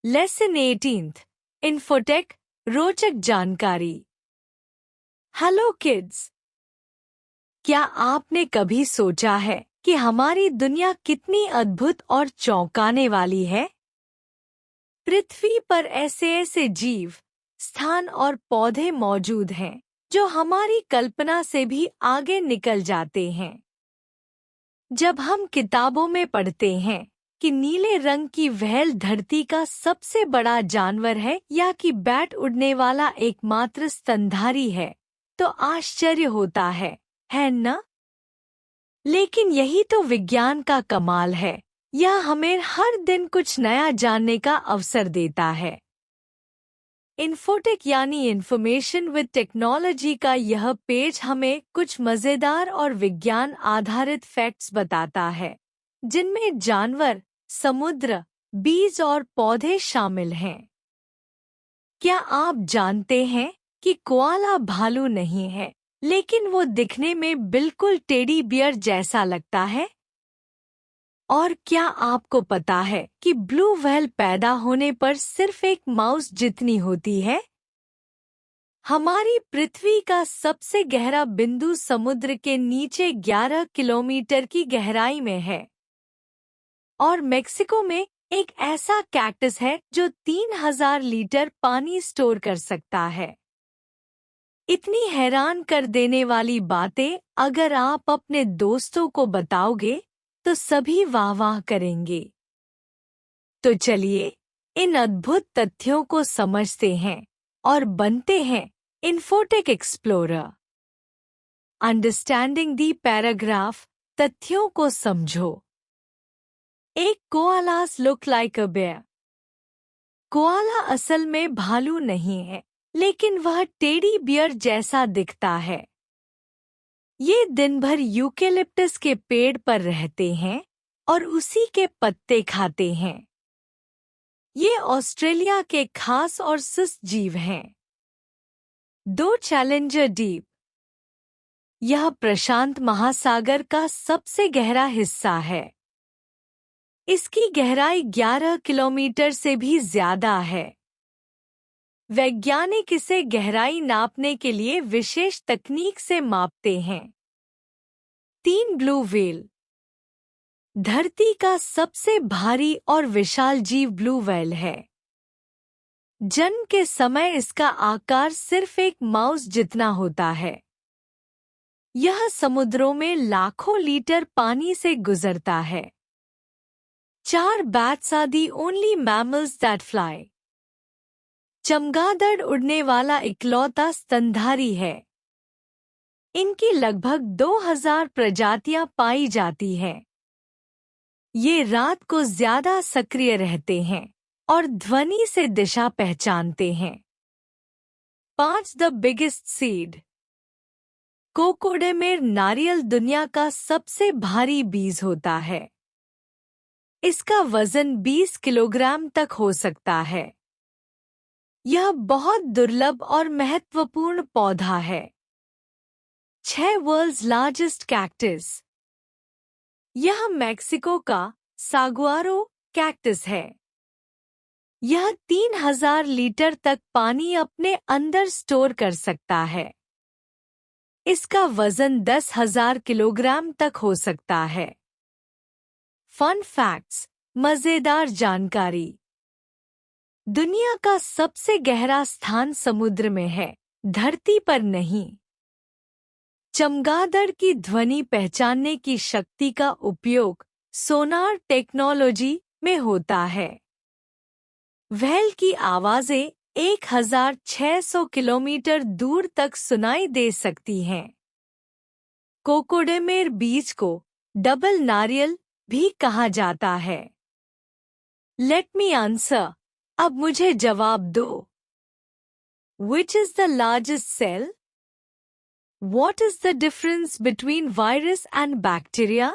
Lesson 18 infotech रोचक जानकारी। Hello kids, क्या आपने कभी सोचा है कि हमारी दुनिया कितनी अद्भुत और चौंकाने वाली है? पृथ्वी पर ऐसे ऐसे जीव, स्थान और पौधे मौजूद हैं जो हमारी कल्पना से भी आगे निकल जाते हैं। जब हम किताबों में पढ़ते हैं कि नीले रंग की व्हेल धरती का सबसे बड़ा जानवर है या कि बैट उड़ने वाला एकमात्र स्तनधारी है, तो आश्चर्य होता है न? लेकिन यही तो विज्ञान का कमाल है। यह हमें हर दिन कुछ नया जानने का अवसर देता है। इन्फोटेक यानी इंफॉर्मेशन विद टेक्नोलॉजी का यह पेज हमें कुछ मज़ेदार और विज्ञान आधारित फैक्ट्स बताता है, जिनमें जानवर, समुद्र, बीज और पौधे शामिल हैं। क्या आप जानते हैं कि कोआला भालू नहीं है, लेकिन वो दिखने में बिल्कुल टेडी बियर जैसा लगता है? और क्या आपको पता है कि ब्लू व्हेल पैदा होने पर सिर्फ एक माउस जितनी होती है? हमारी पृथ्वी का सबसे गहरा बिंदु समुद्र के नीचे 11 किलोमीटर की गहराई में है। और मेक्सिको में एक ऐसा कैक्टस है जो 3000 लीटर पानी स्टोर कर सकता है। इतनी हैरान कर देने वाली बातें अगर आप अपने दोस्तों को बताओगे तो सभी वाह वाह करेंगे। तो चलिए इन अद्भुत तथ्यों को समझते हैं और बनते हैं infotech explorer. Understanding the paragraph, तथ्यों को समझो। एक koalas look like a bear. Koala असल में भालू नहीं है, लेकिन वह टेडी बियर जैसा दिखता है। ये दिन भर यूकेलिप्टस के पेड़ पर रहते हैं और उसी के पत्ते खाते हैं। ये ऑस्ट्रेलिया के खास और सुस्त जीव हैं। 2 चैलेंजर डीप। यह प्रशांत महासागर का सबसे गहरा हिस्सा है। इसकी गहराई 11 किलोमीटर से भी ज्यादा है। वैज्ञानिक इसे गहराई नापने के लिए विशेष तकनीक से मापते हैं। 3 ब्लू व्हेल। धरती का सबसे भारी और विशाल जीव ब्लू व्हेल है। जन्म के समय इसका आकार सिर्फ एक माउस जितना होता है। यह समुद्रों में लाखों लीटर पानी से गुजरता है। 4 bats are the only mammals that fly. चमगादड़ उड़ने वाला इकलौता स्तनधारी है। इनकी लगभग 2000 प्रजातियां पाई जाती हैं। ये रात को ज्यादा सक्रिय रहते हैं और ध्वनि से दिशा पहचानते हैं। 5 द बिगेस्ट सीड। कोकोडेमेर नारियल दुनिया का सबसे भारी बीज होता है। इसका वजन 20 किलोग्राम तक हो सकता है। यह बहुत दुर्लभ और महत्वपूर्ण पौधा है। 6 वर्ल्ड्स लार्जेस्ट कैक्टस। यह मेक्सिको का सागुआरो कैक्टस है। यह 3000 लीटर तक पानी अपने अंदर स्टोर कर सकता है। इसका वजन 10,000 किलोग्राम तक हो सकता है। फन फैक्ट्स, मजेदार जानकारी। दुनिया का सबसे गहरा स्थान समुद्र में है, धरती पर नहीं। चमगादड़ की ध्वनि पहचानने की शक्ति का उपयोग सोनार टेक्नोलॉजी में होता है। व्हेल की आवाजें 1600 किलोमीटर दूर तक सुनाई दे सकती हैं। कोकोडेमेर बीज को डबल नारियल भी कहा जाता है। Let me answer. अब मुझे जवाब दो। Which is the largest cell? What is the difference between virus and bacteria?